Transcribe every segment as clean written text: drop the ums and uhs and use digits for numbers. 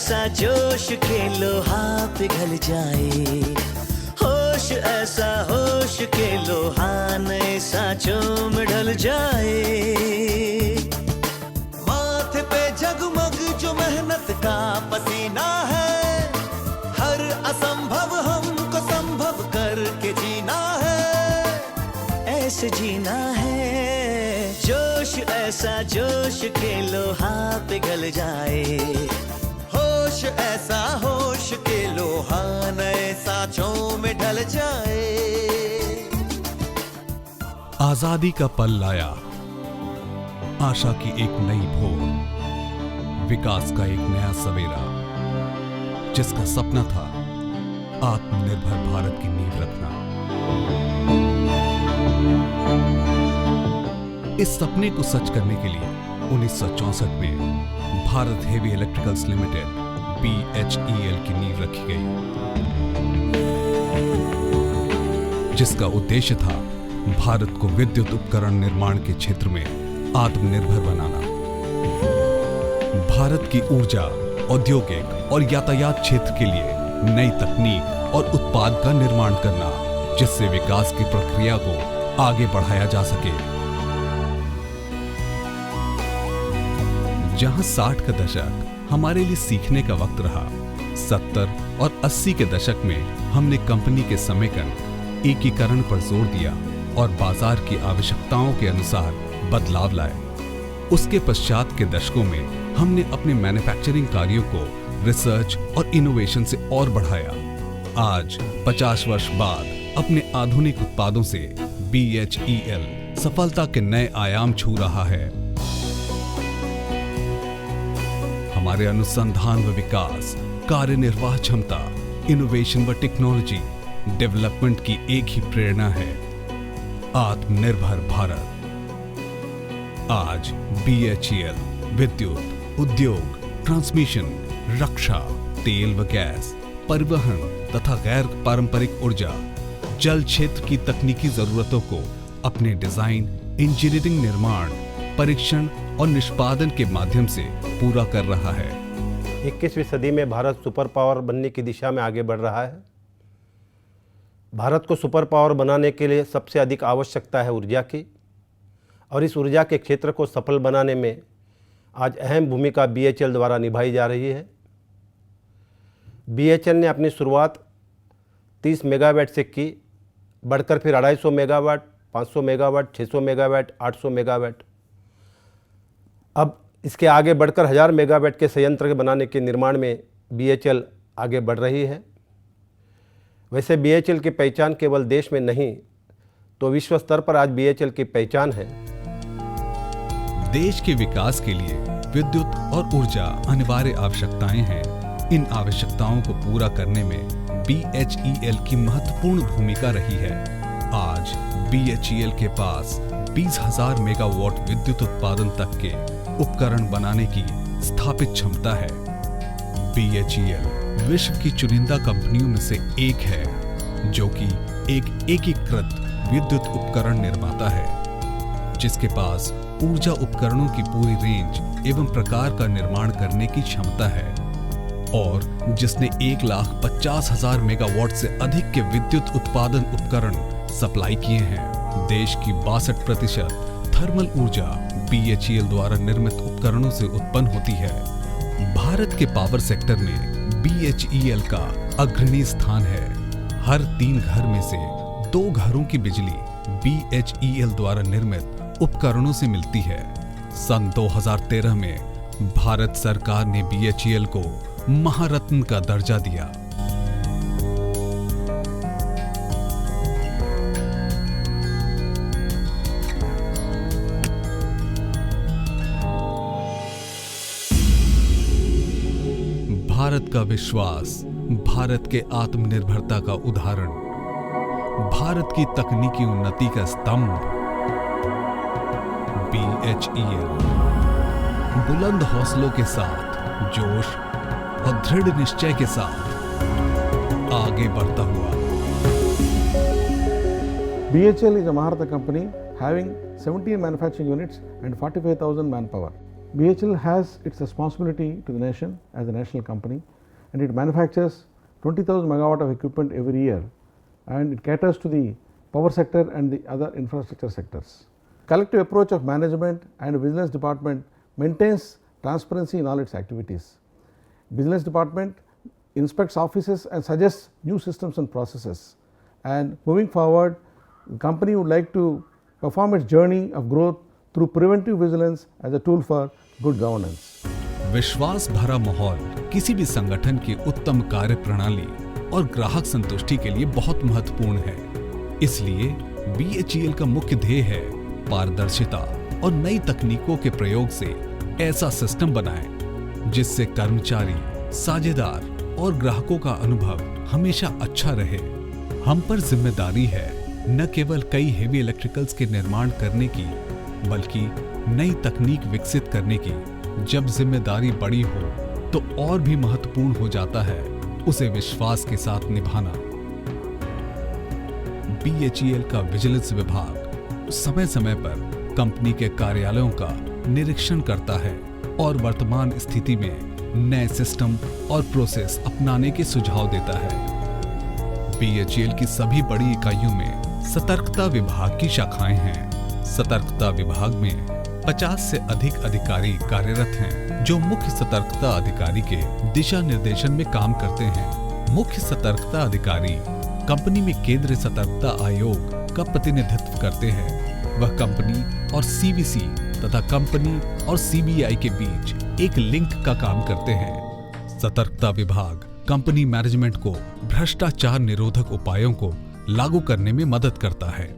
ऐसा जोश के लोहा पिघल जाए, होश ऐसा होश के लोहा नए सांचों में ढल जाए। माथे पे जगमग जो मेहनत का पसीना है, हर असंभव हमको संभव करके जीना है, ऐसे जीना है। जोश ऐसा जोश के लोहा पिघल जाए, होश ऐसा होश के लोहा नए सांचों में ढल जाए। आजादी का पल लाया, आशा की एक नई भोर, विकास का एक नया सवेरा, जिसका सपना था आत्मनिर्भर भारत की नींव रखना। इस सपने को सच करने के लिए 1964 में Bharat heavy electricals limited BHEL की नींव रखी गई, जिसका उद्देश्य था भारत को विद्युत उपकरण निर्माण के क्षेत्र में आत्मनिर्भर बनाना। भारत की ऊर्जा, औद्योगिक और यातायात क्षेत्र के लिए नई तकनीक और उत्पाद का निर्माण करना, जिससे विकास की प्रक्रिया को आगे बढ़ाया जा सके। जहां 60 का दशक हमारे लिए सीखने का वक्त रहा, 70 और 80 के दशक में हमने कंपनी के समेकन, एकीकरण पर जोर दिया और बाजार की आवश्यकताओं के अनुसार बदलाव लाए। उसके पश्चात के दशकों में हमने अपने मैन्युफैक्चरिंग कार्यों को रिसर्च और इनोवेशन से और बढ़ाया। आज 50 वर्ष बाद अपने आधुनिक उत्पादों से BHEL सफलता के नए आयाम छू रहा है। हमारे अनुसंधान व विकास, कार्यनिर्वाह क्षमता, इनोवेशन व टेक्नोलॉजी डेवलपमेंट की एक ही प्रेरणा है, आत्मनिर्भर भारत। आज BHEL विद्युत, उद्योग, ट्रांसमिशन, रक्षा, तेल व गैस, परिवहन तथा गैर पारंपरिक ऊर्जा, जल क्षेत्र की तकनीकी जरूरतों को अपने डिजाइन, इंजीनियरिंग, निर्माण, परीक्षण और निष्पादन के माध्यम से पूरा कर रहा है। 21वीं सदी में भारत सुपर पावर बनने की दिशा में आगे बढ़ रहा है। भारत को सुपर पावर बनाने के लिए सबसे अधिक आवश्यकता है ऊर्जा की, और इस ऊर्जा के क्षेत्र को सफल बनाने में आज अहम भूमिका BHEL द्वारा निभाई जा रही है। BHEL ने अपनी शुरुआत 30 मेगावाट से की, बढ़कर फिर 250 मेगावाट, 500 मेगावाट, 600 मेगावाट, 800 मेगावाट, अब इसके आगे बढ़कर 1000 मेगावाट के संयंत्र बनाने के निर्माण में BHEL आगे बढ़ रही है। वैसे BHEL की पहचान केवल देश में नहीं तो विश्व स्तर पर आज BHEL की पहचान है। देश के विकास के लिए विद्युत और ऊर्जा अनिवार्य आवश्यकताएं हैं। इन आवश्यकताओं को पूरा करने में BHEL की महत्वपूर्ण भूमिका रही है। आज BHEL के पास 20,000 मेगावाट विद्युत उत्पादन तक के उपकरण बनाने की स्थापित क्षमता है। BHEL विश्व की चुनिंदा कंपनियों में से एक है जो कि एक एकीकृत विद्युत उपकरण निर्माता है, जिसके पास ऊर्जा उपकरणों की पूरी रेंज एवं प्रकार का निर्माण करने की क्षमता है, और जिसने 1,50,000 मेगावाट से अधिक के विद्युत उत्पादन उपकरण सप्लाई किए हैं। देश की 62% थर्मल ऊर्जा BHEL द्वारा निर्मित उपकरणों से उत्पन्न होती है। भारत के पावर सेक्टर में BHEL का अग्रणी स्थान है। हर 3 घर में से 2 घरों की बिजली BHEL द्वारा निर्मित उपकरणों से मिलती है। सन 2013 में भारत सरकार ने BHEL को महारत्न का दर्जा दिया। भारत का विश्वास, भारत के आत्मनिर्भरता का उदाहरण, भारत की तकनीकी उन्नति का स्तंभ BHEL बुलंद हौसलों के साथ, जोश और दृढ़ निश्चय के साथ आगे बढ़ता हुआ। BHEL is a Maharatna company having 17 manufacturing units and 45,000 manpower. BHEL has its responsibility to the nation as a national company, and it manufactures 20,000 megawatt of equipment every year, and it caters to the power sector and the other infrastructure sectors. Collective approach of management and business department maintains transparency in all its activities. Business department inspects offices and suggests new systems and processes, and moving forward the company would like to perform its journey of growth through preventive vigilance as a tool for good governance. विश्वास भरा माहौल किसी भी संगठन की उत्तम कार्य प्रणाली और ग्राहक संतुष्टि के लिए बहुत महत्वपूर्ण है। इसलिए BHEL का मुख्य ध्येय है पारदर्शिता और नई तकनीकों के प्रयोग से ऐसा सिस्टम बनाएं जिससे कर्मचारी, साझेदार और ग्राहकों का अनुभव हमेशा अच्छा रहे। हम पर जिम्मेदारी है न केवल कई हेवी इलेक्ट्रिकल्स के निर्माण करने की, बल्कि नई तकनीक विकसित करने की। जब जिम्मेदारी बड़ी हो तो और भी महत्वपूर्ण हो जाता है उसे विश्वास के साथ निभाना। BHEL का विजिलेंस विभाग समय समय पर कंपनी के कार्यालयों का निरीक्षण करता है और वर्तमान स्थिति में नए सिस्टम और प्रोसेस अपनाने के सुझाव देता है। BHEL की सभी बड़ी इकाइयों में सतर्कता विभाग की शाखाएं हैं। सतर्कता विभाग में 50 से अधिक अधिकारी कार्यरत हैं, जो मुख्य सतर्कता अधिकारी के दिशा निर्देशन में काम करते हैं। मुख्य सतर्कता अधिकारी कंपनी में केंद्रीय सतर्कता आयोग का प्रतिनिधित्व करते हैं। वह कंपनी और CVC तथा कंपनी और CBI के बीच एक लिंक का काम करते हैं। सतर्कता विभाग कंपनी मैनेजमेंट को भ्रष्टाचार निरोधक उपायों को लागू करने में मदद करता है।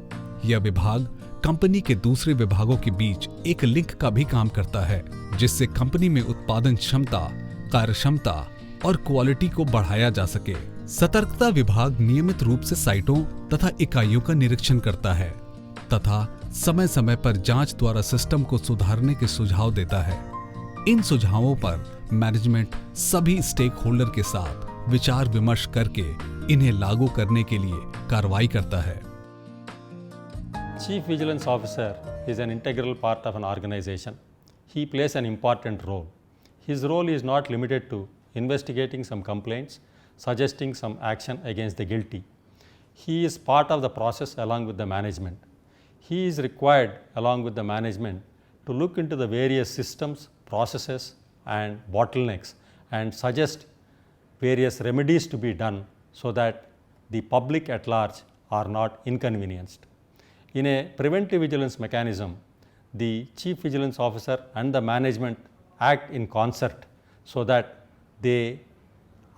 यह विभाग कंपनी के दूसरे विभागों के बीच एक लिंक का भी काम करता है, जिससे कंपनी में उत्पादन क्षमता, कार्यक्षमता और क्वालिटी को बढ़ाया जा सके। सतर्कता विभाग नियमित रूप से साइटों तथा इकाइयों का निरीक्षण करता है तथा समय समय पर जांच द्वारा सिस्टम को सुधारने के सुझाव देता है। इन सुझावों पर मैनेजमेंट सभी स्टेक होल्डर के साथ विचार विमर्श करके इन्हें लागू करने के लिए कार्रवाई करता है। Chief Vigilance Officer is an integral part of an organization. He plays an important role. His role is not limited to investigating some complaints, suggesting some action against the guilty. He is part of the process along with the management. He is required along with the management to look into the various systems, processes and bottlenecks and suggest various remedies to be done so that the public at large are not inconvenienced. In a preventive vigilance mechanism, the Chief Vigilance Officer and the management act in concert so that they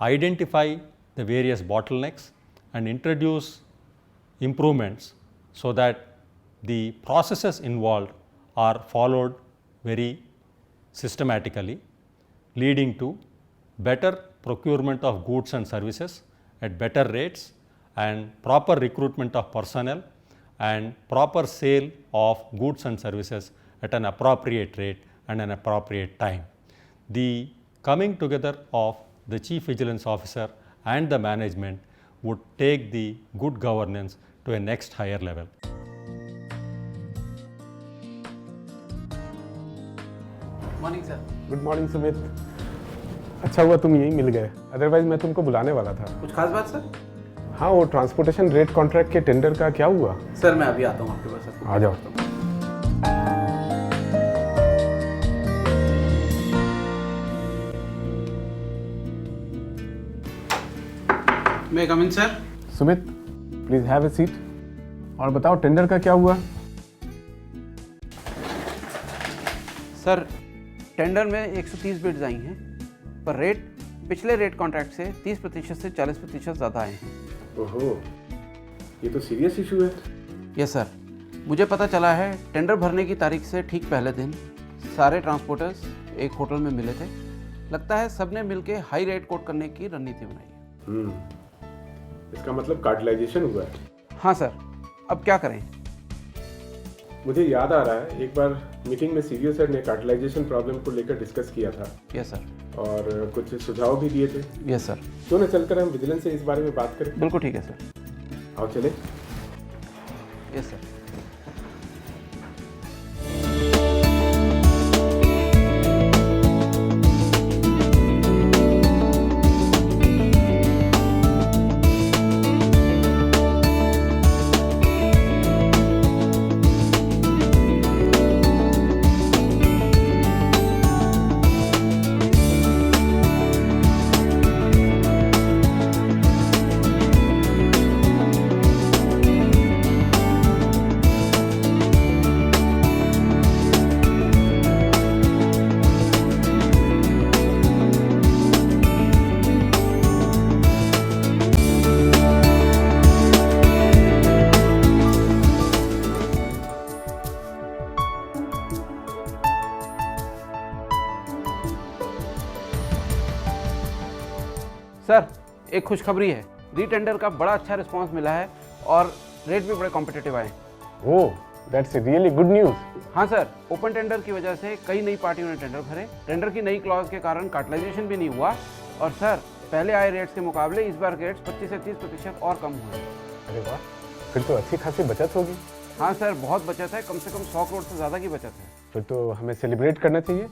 identify the various bottlenecks and introduce improvements so that the processes involved are followed very systematically, leading to better procurement of goods and services at better rates and proper recruitment of personnel and proper sale of goods and services at an appropriate rate and an appropriate time. The coming together of the Chief Vigilance Officer and the management would take the good governance to a next higher level. Morning sir. Good morning Sumit. अच्छा हुआ तुम यहीं मिल गए, otherwise मैं तुमको बुलाने वाला था। कुछ खास बात सर? हाँ, वो ट्रांसपोर्टेशन रेट कॉन्ट्रैक्ट के टेंडर का क्या हुआ? सर मैं अभी आता हूँ आपके पास। आ जाओ। May I come in sir? Sumit please have a seat. और बताओ टेंडर का क्या हुआ? सर टेंडर में 130 बिड्स आई हैं, पर रेट पिछले रेट कॉन्ट्रैक्ट से 30% से 40% ज़्यादा आए हैं। ओहो, ये तो सीरियस इशू है। यस सर, मुझे पता चला है टेंडर भरने की तारीख से ठीक पहले दिन सारे ट्रांसपोर्टर्स एक होटल में मिले थे। लगता है सबने मिलके हाई रेट कोट करने की रणनीति बनाई है। इसका मतलब कार्टेलाइजेशन हुआ है। हाँ सर, अब क्या करें? मुझे याद आ रहा है एक बार मीटिंग में सीईओ सर ने कार्टेलाइजेशन प्रॉब्लम को लेकर डिस्कस किया था। Yes sir. और कुछ सुझाव भी दिए थे। Yes sir. क्यों ना चलकर हम विजिलेंस से इस बारे में बात करें? बिल्कुल ठीक है सर। आओ चले। Yes sir. एक खुशखबरी है, रीटेंडर का बड़ा अच्छा रिस्पांस मिला है और रेट भी बड़े कॉम्पिटिटिव आए हैं। ओह, दैट्स रियली गुड न्यूज़। हाँ सर, ओपन टेंडर की वजह से कई नई पार्टियों ने टेंडर भरे, टेंडर की नई क्लॉज के कारण कार्टलाइजेशन भी नहीं हुआ और सर पहले आए रेट्स के मुकाबले इस बार रेट्स 25 से 30% और कम हुए। अरे वाह, फिर तो अच्छी खासी बचत होगी। हाँ सर, बहुत बचत है, कम से कम 100 करोड़ से ज़्यादा की बचत है। फिर तो हमें सेलिब्रेट करना चाहिए।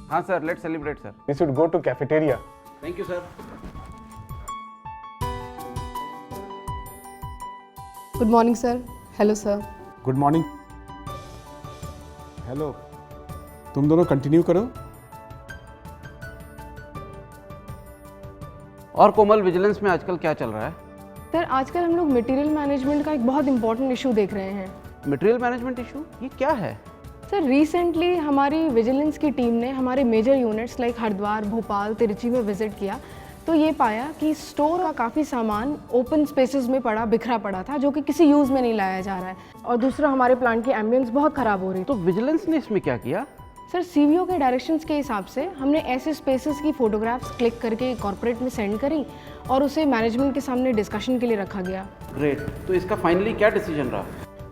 हाँ sir, let's celebrate sir. We should go to cafeteria. Thank you sir. Good morning sir. Hello sir. Good morning. Hello, तुम दोनों कंटिन्यू करो। और कोमल, विजिलेंस में आजकल क्या चल रहा है? सर आजकल हम लोग मटेरियल मैनेजमेंट का एक बहुत इंपॉर्टेंट इशू देख रहे हैं। मटेरियल मैनेजमेंट इशू, ये क्या है? सर रिसेंटली हमारी विजिलेंस की टीम ने हमारे major units like Haridwar, Bhopal, Tiruchi में विजिट किया तो ये पाया कि स्टोर का काफ़ी सामान ओपन स्पेसेस में बिखरा पड़ा था जो कि किसी यूज़ में नहीं लाया जा रहा है। और दूसरा, हमारे प्लांट की एम्बियंस बहुत ख़राब हो रही। तो विजिलेंस ने इसमें क्या किया? सर सीवीओ के डायरेक्शंस के हिसाब से हमने ऐसे स्पेसेस की फ़ोटोग्राफ्स क्लिक करके कॉर्पोरेट में सेंड करी और उसे मैनेजमेंट के सामने डिस्कशन के लिए रखा गया। ग्रेट, तो इसका फाइनली क्या डिसीजन रहा?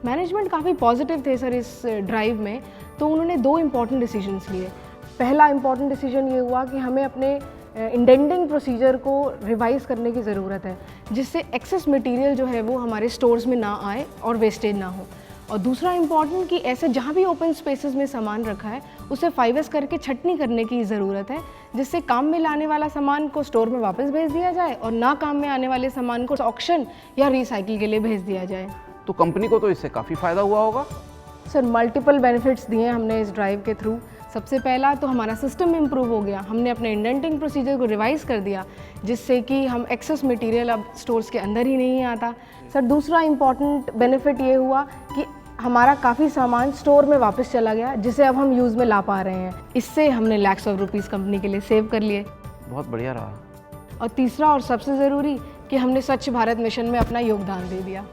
मैनेजमेंट काफ़ी पॉजिटिव थे सर इस ड्राइव में, तो उन्होंने 2 इम्पॉर्टेंट डिसीजंस लिए। पहला इम्पॉर्टेंट डिसीजन ये हुआ कि हमें अपने इंडेंटिंग प्रोसीजर को रिवाइज़ करने की ज़रूरत है जिससे एक्सेस मटेरियल जो है वो हमारे स्टोर्स में ना आए और वेस्टेज ना हो। और दूसरा इम्पॉर्टेंट कि ऐसे जहाँ भी ओपन स्पेसेस में सामान रखा है उसे 5S करके छटनी करने की ज़रूरत है जिससे काम में लाने वाला सामान को स्टोर में वापस भेज दिया जाए और ना काम में आने वाले सामान को ऑक्शन या रिसाइकिल के लिए भेज दिया जाए। तो कंपनी को तो इससे काफ़ी फ़ायदा हुआ होगा। सर मल्टीपल बेनिफिट्स दिए हमने इस ड्राइव के थ्रू। सबसे पहला तो हमारा सिस्टम इम्प्रूव हो गया, हमने अपने इंडेंटिंग प्रोसीजर को रिवाइज कर दिया जिससे कि हम एक्सेस मटेरियल अब स्टोर्स के अंदर ही नहीं आता। सर दूसरा इम्पॉर्टेंट बेनिफिट ये हुआ कि हमारा काफ़ी सामान स्टोर में वापस चला गया जिसे अब हम यूज़ में ला पा रहे हैं। इससे हमने लैक्स ऑफ रुपीज़ कंपनी के लिए सेव कर लिए। बहुत बढ़िया रहा। और तीसरा और सबसे ज़रूरी कि हमने स्वच्छ भारत मिशन में अपना योगदान दे दिया।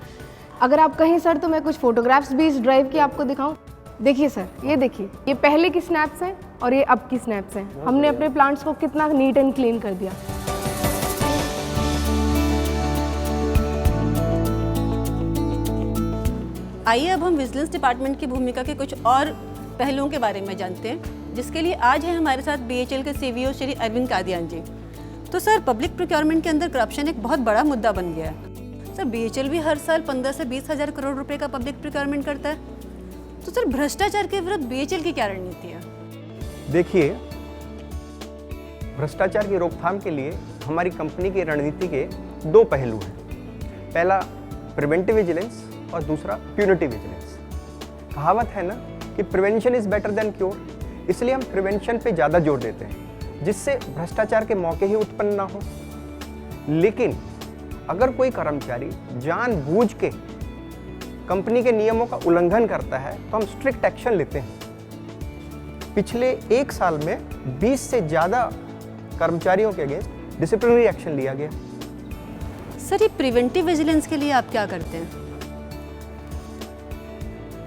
अगर आप कहें सर तो मैं कुछ फ़ोटोग्राफ्स भी इस ड्राइव की आपको दिखाऊं। देखिए सर, ये देखिए, ये पहले की स्नैप्स हैं और ये अब की स्नैप्स हैं। हमने अपने प्लांट्स को कितना नीट एंड क्लीन कर दिया। आइए अब हम विजिलेंस डिपार्टमेंट की भूमिका के कुछ और पहलुओं के बारे में जानते हैं, जिसके लिए आज है हमारे साथ BHEL के सीवीओ श्री अरविंद कादियान जी। तो सर पब्लिक प्रोक्योरमेंट के अंदर करप्शन एक बहुत बड़ा मुद्दा बन गया है। सर BHEL भी हर साल 15 से 20 हज़ार करोड़ रुपए का पब्लिक प्रोक्योरमेंट करता है, तो सर भ्रष्टाचार के विरुद्ध BHEL की क्या रणनीति है? देखिए, भ्रष्टाचार की रोकथाम के लिए हमारी कंपनी की रणनीति के 2 पहलू हैं। पहला प्रिवेंटिव विजिलेंस और दूसरा प्यूनिटिव विजिलेंस। कहावत है ना कि prevention is better than cure, इसलिए हम प्रिवेंशन पे ज़्यादा जोर देते हैं जिससे भ्रष्टाचार के मौके ही उत्पन्न ना हो। लेकिन अगर कोई कर्मचारी जानबूझ के कंपनी के नियमों का उल्लंघन करता है तो हम स्ट्रिक्ट एक्शन लेते हैं। पिछले 1 साल में 20 से ज़्यादा कर्मचारियों के अगेंस्ट डिसिप्लिनरी एक्शन लिया गया। सर ये प्रिवेंटिव विजिलेंस के लिए आप क्या करते हैं?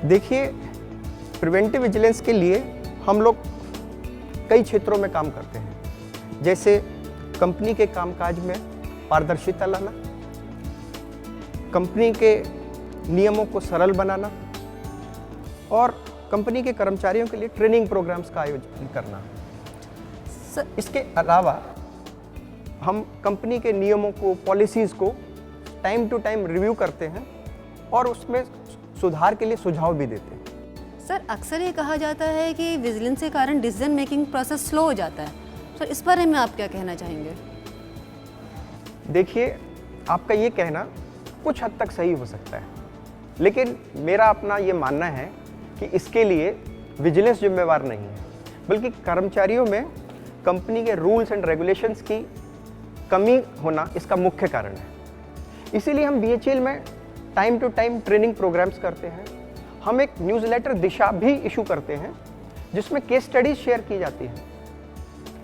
देखिए, प्रिवेंटिव विजिलेंस के लिए हम लोग कई क्षेत्रों में काम करते हैं, जैसे कंपनी के कामकाज में पारदर्शिता लाना, कंपनी के नियमों को सरल बनाना और कंपनी के कर्मचारियों के लिए ट्रेनिंग प्रोग्राम्स का आयोजन करना। इसके अलावा हम कंपनी के नियमों को, पॉलिसीज़ को टाइम टू टाइम रिव्यू करते हैं और उसमें सुधार के लिए सुझाव भी देते हैं। सर अक्सर ये कहा जाता है कि विजिलेंस के कारण डिसीजन मेकिंग प्रोसेस स्लो हो जाता है, सर इस बारे में आप क्या कहना चाहेंगे? देखिए, आपका ये कहना कुछ हद तक सही हो सकता है, लेकिन मेरा अपना ये मानना है कि इसके लिए विजिलेंस जिम्मेवार नहीं है, बल्कि कर्मचारियों में कंपनी के रूल्स एंड रेगुलेशंस की कमी होना इसका मुख्य कारण है। इसीलिए हम BHEL में time to time training programmes करते हैं। हम एक न्यूज़लेटर दिशा भी इशू करते हैं जिसमें केस स्टडीज शेयर की जाती हैं।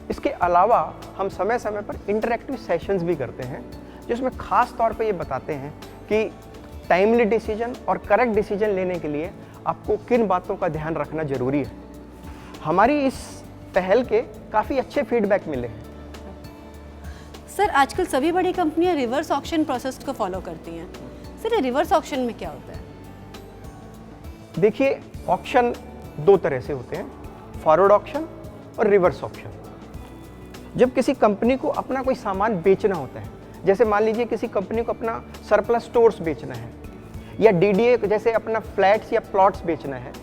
इसके अलावा हम समय समय पर इंटरैक्टिव सेशंस भी करते हैं जिसमें खास तौर पे ये बताते हैं कि टाइमली डिसीजन और करेक्ट डिसीजन लेने के लिए आपको किन बातों का ध्यान रखना जरूरी है। हमारी इस पहल के काफ़ी अच्छे फीडबैक मिले हैं। सर आजकल सभी बड़ी कंपनियां रिवर्स ऑक्शन प्रोसेस को फॉलो करती हैं। सर ये रिवर्स ऑक्शन में क्या होता है? देखिए, ऑक्शन दो तरह से होते हैं, फॉरवर्ड ऑक्शन और रिवर्स ऑक्शन। जब किसी कंपनी को अपना कोई सामान बेचना होता है, जैसे मान लीजिए किसी कंपनी को अपना सरप्लस स्टोर्स बेचना है या डीडीए जैसे अपना फ्लैट्स या प्लॉट्स बेचना है,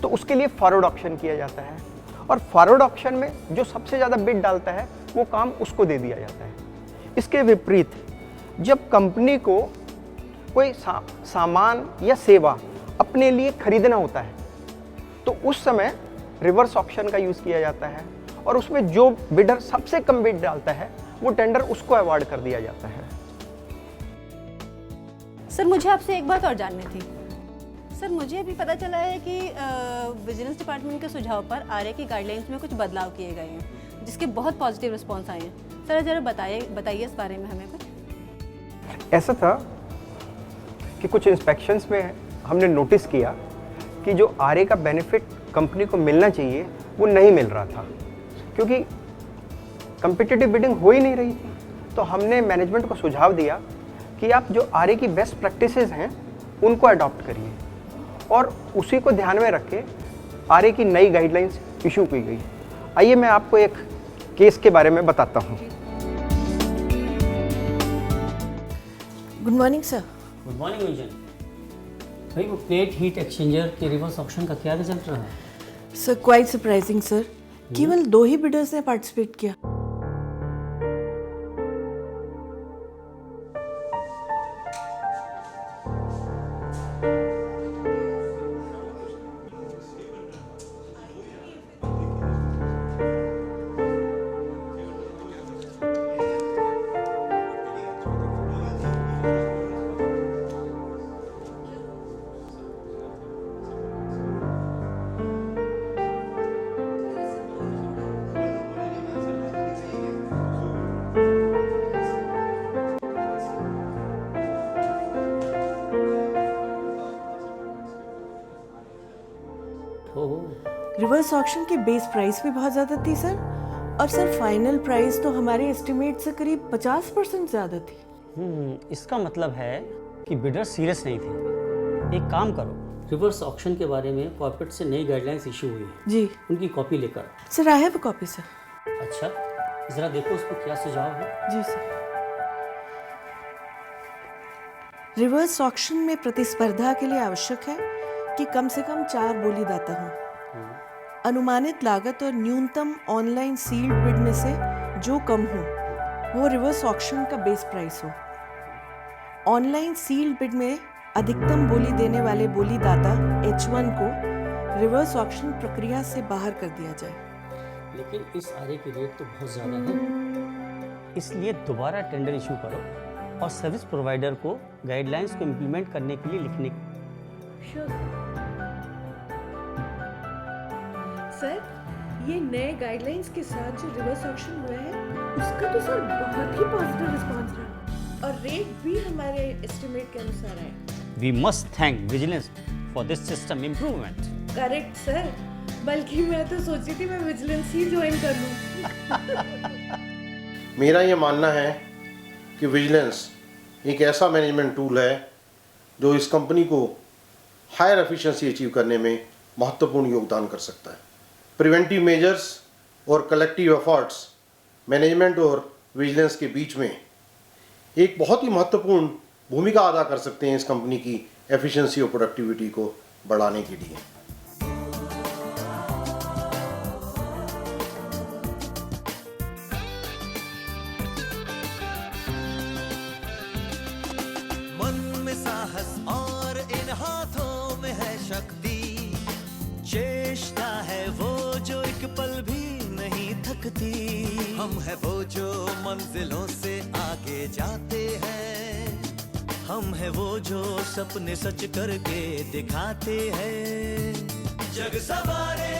तो उसके लिए फॉरवर्ड ऑक्शन किया जाता है। और फॉरवर्ड ऑक्शन में जो सबसे ज़्यादा बिड डालता है वो काम उसको दे दिया जाता है। इसके विपरीत जब कंपनी को कोई सामान या सेवा अपने लिए खरीदना होता है तो उस समय रिवर्स ऑक्शन का यूज़ किया जाता है और उसमें जो बिडर सबसे कम बिड डालता है वो टेंडर उसको अवार्ड कर दिया जाता है। सर मुझे आपसे एक बात और जाननी थी। सर मुझे अभी पता चला है कि विजिलेंस डिपार्टमेंट के सुझाव पर आरए की गाइडलाइंस में कुछ बदलाव किए गए हैं जिसके बहुत पॉजिटिव रिस्पॉन्स आए हैं। सर ज़रा बताइए इस बारे में हमें कुछ। ऐसा था कि कुछ इंस्पेक्शंस में हमने नोटिस किया कि जो आरए का बेनिफिट कंपनी को मिलना चाहिए वो नहीं मिल रहा था, क्योंकि कम्पिटिटिव बिडिंग हो ही नहीं रही थी। तो हमने मैनेजमेंट को सुझाव दिया कि आप जो आरए की बेस्ट प्रैक्टिसेस हैं उनको अडॉप्ट करिए, और उसी को ध्यान में रख के आरए की नई गाइडलाइंस इशू की गई। आइए मैं आपको एक केस के बारे में बताता हूँ। Good morning sir. Good morning vision. भाई वो प्लेट हीट एक्सचेंजर के रिवर्स ऑक्शन का क्या रिजल्ट रहा? सर क्वाइट सरप्राइजिंग सर, केवल 2 ही बिडर्स ने पार्टिसिपेट किया। रिवर्स ऑक्शन की बेस प्राइस भी बहुत ज़्यादा थी सर, और सर फाइनल प्राइस तो हमारे एस्टिमेट से करीब 50% ज़्यादा थी। इसका मतलब है कि बिडर सीरियस नहीं थे। एक काम करो, रिवर्स ऑक्शन के बारे में कॉर्पोरेट से नई गाइडलाइंस इशू हुई है जी, उनकी कॉपी लेकर। Sir I have a copy sir. अच्छा ज़रा देखो उस पर क्या सुझाव है। जी सर। रिवर्स ऑक्शन में प्रतिस्पर्धा के लिए आवश्यक है कि कम से कम 4 बोलीदाता हों। अनुमानित लागत और न्यूनतम ऑनलाइन सील्ड बिड में से जो कम हो वो रिवर्स ऑक्शन का बेस प्राइस हो। ऑनलाइन सील्ड बिड में अधिकतम बोली देने वाले बोलीदाता H1 को रिवर्स ऑक्शन प्रक्रिया से बाहर कर दिया जाए। लेकिन इस आरए की रेट तो बहुत ज़्यादा है, इसलिए दोबारा टेंडर इशू करो और सर्विस प्रोवाइडर को गाइडलाइंस को इम्प्लीमेंट करने के लिए लिखने। सर ये नए गाइडलाइंस के साथ जो रिवर्स ऑक्शन हुआ है उसका तो सर बहुत ही पॉजिटिव रिस्पांस रहा और रेट भी हमारे एस्टिमेट के अनुसार आए। We must thank vigilance for this system improvement. Correct sir, बल्कि मैं तो सोची थी मैं विजिलेंस ही ज्वाइन कर लूं। मेरा ये मानना है कि विजिलेंस एक ऐसा मैनेजमेंट टूल है जो इस कंपनी को हायर एफिशिएंसी अचीव करने में महत्वपूर्ण योगदान कर सकता है। प्रिवेंटिव मेजर्स और कलेक्टिव एफर्ट्स मैनेजमेंट और विजिलेंस के बीच में एक बहुत ही महत्वपूर्ण भूमिका अदा कर सकते हैं इस कंपनी की एफिशिएंसी और प्रोडक्टिविटी को बढ़ाने के लिए। मन में साहस और इन हाथों में है शक्ति, चेष्टा है वो जो एक पल भी नहीं थकती। हम है वो जो मंजिलों से आगे जाते हैं, हम है वो जो सपने सच करके दिखाते हैं। जग सवारे,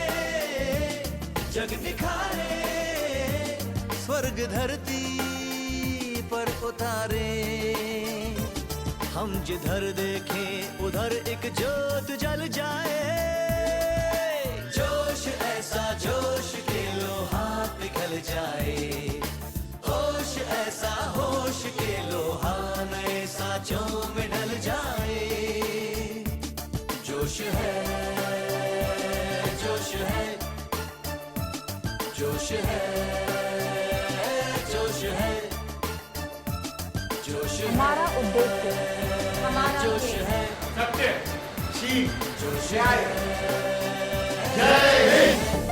जग निखारे, स्वर्ग धरती पर उतारे। हम जिधर देखें उधर एक ज्योत जल जाए। जोश ऐसा जोश के लो हाथ पिघल जाए, होश ऐसा सांचों में ढल जाए। जोश है, जोश है, जोश है, जोश है, जोश है, हमारा उद्देश्य, हमारा जोश है, सत्य, शील, जोश न्याय। है। जय हिंद।